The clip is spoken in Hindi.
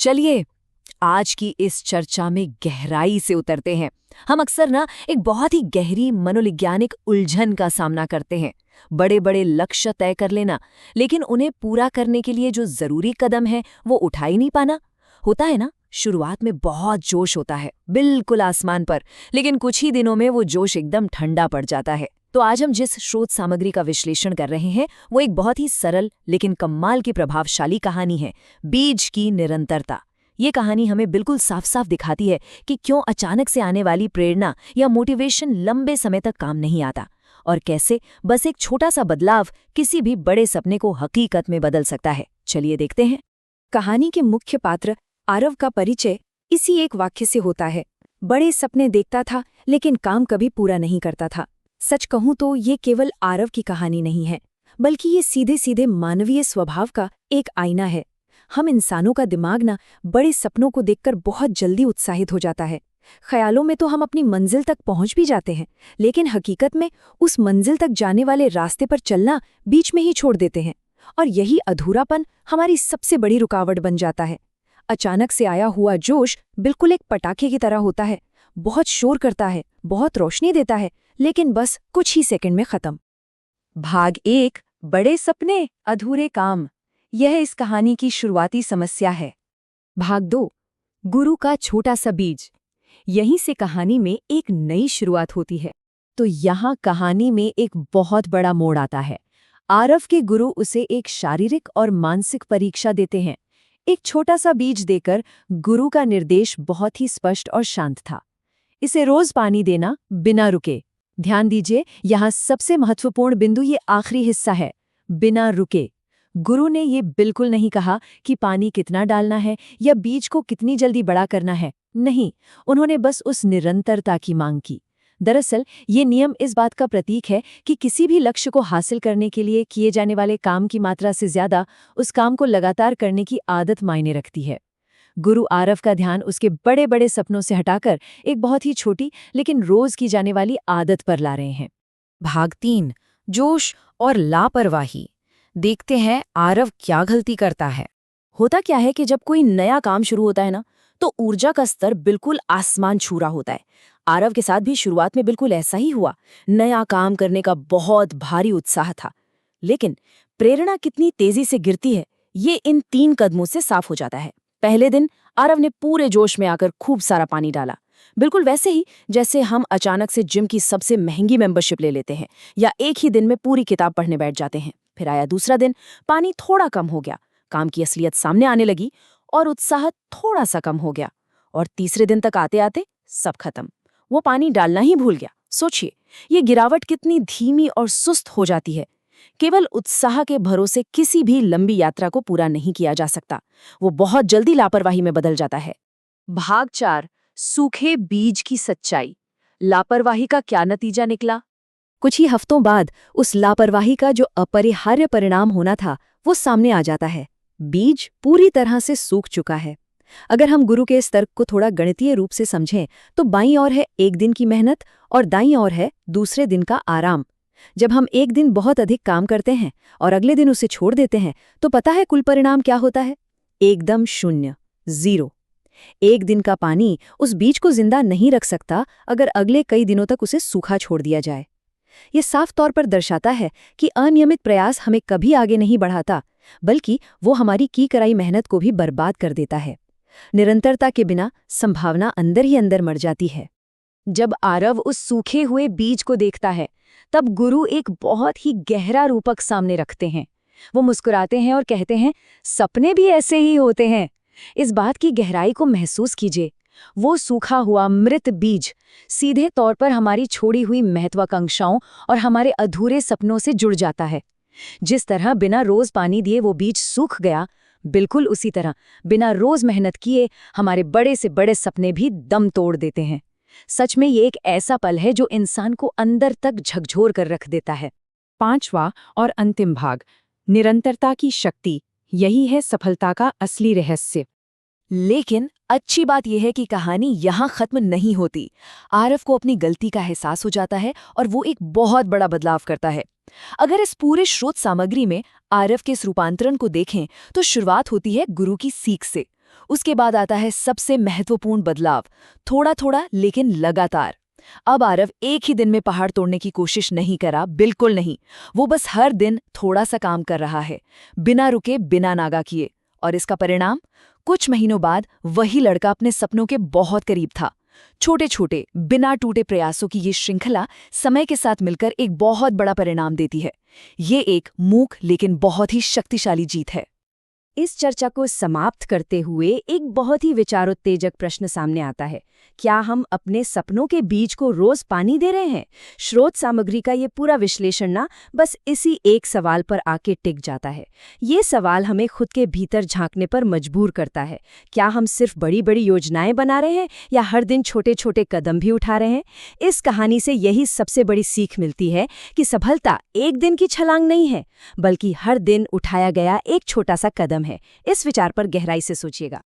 चलिए आज की इस चर्चा में गहराई से उतरते हैं। हम अक्सर ना एक बहुत ही गहरी मनोवैज्ञानिक उलझन का सामना करते हैं। बड़े बड़े लक्ष्य तय कर लेना, लेकिन उन्हें पूरा करने के लिए जो जरूरी कदम है वो उठा ही नहीं पाना। होता है ना, शुरुआत में बहुत जोश होता है, बिल्कुल आसमान पर, लेकिन कुछ ही दिनों में वो जोश एकदम ठंडा पड़ जाता है। तो आज हम जिस स्रोत सामग्री का विश्लेषण कर रहे हैं वो एक बहुत ही सरल लेकिन कमाल की प्रभावशाली कहानी है, बीज की निरंतरता। ये कहानी हमें बिल्कुल साफ साफ दिखाती है कि क्यों अचानक से आने वाली प्रेरणा या मोटिवेशन लंबे समय तक काम नहीं आता, और कैसे बस एक छोटा सा बदलाव किसी भी बड़े सपने को हकीकत में बदल सकता है। चलिए देखते हैं। कहानी के मुख्य पात्र आरव का परिचय इसी एक वाक्य से होता है। बड़े सपने देखता था लेकिन काम कभी पूरा नहीं करता था। सच कहूं तो ये केवल आरव की कहानी नहीं है, बल्कि ये सीधे सीधे मानवीय स्वभाव का एक आईना है। हम इंसानों का दिमाग ना बड़े सपनों को देखकर बहुत जल्दी उत्साहित हो जाता है। ख्यालों में तो हम अपनी मंजिल तक पहुंच भी जाते हैं, लेकिन हकीकत में उस मंजिल तक जाने वाले रास्ते पर चलना बीच में ही छोड़ देते हैं, और यही अधूरापन हमारी सबसे बड़ी रुकावट बन जाता है। अचानक से आया हुआ जोश बिल्कुल एक पटाखे की तरह होता है। बहुत शोर करता है, बहुत रोशनी देता है, लेकिन बस कुछ ही सेकंड में खत्म। भाग 1, बड़े सपने अधूरे काम। यह इस कहानी की शुरुआती समस्या है। भाग 2, गुरु का छोटा सा बीज। यहीं से कहानी में एक नई शुरुआत होती है। तो यहाँ कहानी में एक बहुत बड़ा मोड़ आता है। आरव के गुरु उसे एक शारीरिक और मानसिक परीक्षा देते हैं। एक छोटा सा बीज देकर गुरु का निर्देश बहुत ही स्पष्ट और शांत था। इसे रोज पानी देना बिना रुके। ध्यान दीजिए, यहाँ सबसे महत्वपूर्ण बिंदु ये आखिरी हिस्सा है, बिना रुके। गुरु ने ये बिल्कुल नहीं कहा कि पानी कितना डालना है या बीज को कितनी जल्दी बड़ा करना है। नहीं, उन्होंने बस उस निरंतरता की मांग की। दरअसल ये नियम इस बात का प्रतीक है कि किसी भी लक्ष्य को हासिल करने के लिए किए जाने वाले काम की मात्रा से ज्यादा उस काम को लगातार करने की आदत मायने रखती है। गुरु आरव का ध्यान उसके बड़े बड़े सपनों से हटाकर एक बहुत ही छोटी लेकिन रोज की जाने वाली आदत पर ला रहे हैं। भाग 3, जोश और लापरवाही। देखते हैं आरव क्या गलती करता है। होता क्या है कि जब कोई नया काम शुरू होता है ना, तो ऊर्जा का स्तर बिल्कुल आसमान छू रहा होता है। आरव के साथ भी शुरुआत में बिल्कुल ऐसा ही हुआ। नया काम करने का बहुत भारी उत्साह था, लेकिन प्रेरणा कितनी तेजी से गिरती है ये इन 3 कदमों से साफ हो जाता है। पहले दिन आरव ने पूरे जोश में आकर खूब सारा पानी डाला, बिल्कुल वैसे ही जैसे हम अचानक से जिम की सबसे महंगी मेंबरशिप ले लेते हैं या एक ही दिन में पूरी किताब पढ़ने बैठ जाते हैं। फिर आया दूसरा दिन, पानी थोड़ा कम हो गया, काम की असलियत सामने आने लगी और उत्साह थोड़ा सा कम हो गया। और तीसरे दिन तक आते आते सब खत्म, वो पानी डालना ही भूल गया। सोचिए, ये गिरावट कितनी धीमी और सुस्त हो जाती है। केवल उत्साह के भरोसे किसी भी लंबी यात्रा को पूरा नहीं किया जा सकता, वो बहुत जल्दी लापरवाही में बदल जाता है। भाग 4, सूखे बीज की सच्चाई। लापरवाही का क्या नतीजा निकला? कुछ ही हफ्तों बाद उस लापरवाही का जो अपरिहार्य परिणाम होना था वो सामने आ जाता है। बीज पूरी तरह से सूख चुका है। अगर हम गुरु के इस तर्क को थोड़ा गणितीय रूप से समझें तो बाईं ओर है एक दिन की मेहनत और दाईं ओर है दूसरे दिन का आराम। जब हम एक दिन बहुत अधिक काम करते हैं और अगले दिन उसे छोड़ देते हैं तो पता है कुल परिणाम क्या होता है? एकदम शून्य, जीरो। एक दिन का पानी उस बीज को जिंदा नहीं रख सकता अगर अगले कई दिनों तक उसे सूखा छोड़ दिया जाए। ये साफ तौर पर दर्शाता है कि अनियमित प्रयास हमें कभी आगे नहीं बढ़ाता, बल्कि वो हमारी की कराई मेहनत को भी बर्बाद कर देता है। निरंतरता के बिना संभावना अंदर ही अंदर मर जाती है। जब आरव उस सूखे हुए बीज को देखता है तब गुरु एक बहुत ही गहरा रूपक सामने रखते हैं। वो मुस्कुराते हैं और कहते हैं, सपने भी ऐसे ही होते हैं। इस बात की गहराई को महसूस कीजिए। वो सूखा हुआ मृत बीज सीधे तौर पर हमारी छोड़ी हुई महत्वाकांक्षाओं और हमारे अधूरे सपनों से जुड़ जाता है। जिस तरह बिना रोज पानी दिए वो बीज सूख गया, बिल्कुल उसी तरह बिना रोज मेहनत किए हमारे बड़े से बड़े सपने भी दम तोड़ देते हैं। सच में ये एक ऐसा पल है जो इंसान को अंदर तक झकझोर कर रख देता है। 5वां और अंतिम भाग, निरंतरता की शक्ति। यही है सफलता का असली रहस्य। लेकिन अच्छी बात यह है कि कहानी यहाँ खत्म नहीं होती। आरव को अपनी गलती का एहसास हो जाता है और वो एक बहुत बड़ा बदलाव करता है। अगर इस पूरे स्रोत सामग्री में आरव के इस रूपांतरण को देखें तो शुरुआत होती है गुरु की सीख से। उसके बाद आता है सबसे महत्वपूर्ण बदलाव, थोड़ा थोड़ा लेकिन लगातार। अब आरव एक ही दिन में पहाड़ तोड़ने की कोशिश नहीं करा, बिल्कुल नहीं। वो बस हर दिन थोड़ा सा काम कर रहा है, बिना रुके, बिना नागा किए। और इसका परिणाम? कुछ महीनों बाद वही लड़का अपने सपनों के बहुत करीब था। छोटे छोटे बिना टूटे प्रयासों की ये श्रृंखला समय के साथ मिलकर एक बहुत बड़ा परिणाम देती है। ये एक मूक लेकिन बहुत ही शक्तिशाली जीत है। इस चर्चा को समाप्त करते हुए एक बहुत ही विचारोत्तेजक प्रश्न सामने आता है, क्या हम अपने सपनों के बीज को रोज पानी दे रहे हैं? स्रोत सामग्री का ये पूरा विश्लेषण ना बस इसी एक सवाल पर आके टिक जाता है। ये सवाल हमें खुद के भीतर झांकने पर मजबूर करता है। क्या हम सिर्फ बड़ी बड़ी योजनाएं बना रहे हैं या हर दिन छोटे छोटे कदम भी उठा रहे हैं? इस कहानी से यही सबसे बड़ी सीख मिलती है कि सफलता एक दिन की छलांग नहीं है, बल्कि हर दिन उठाया गया एक छोटा सा कदम है। इस विचार पर गहराई से सोचिएगा।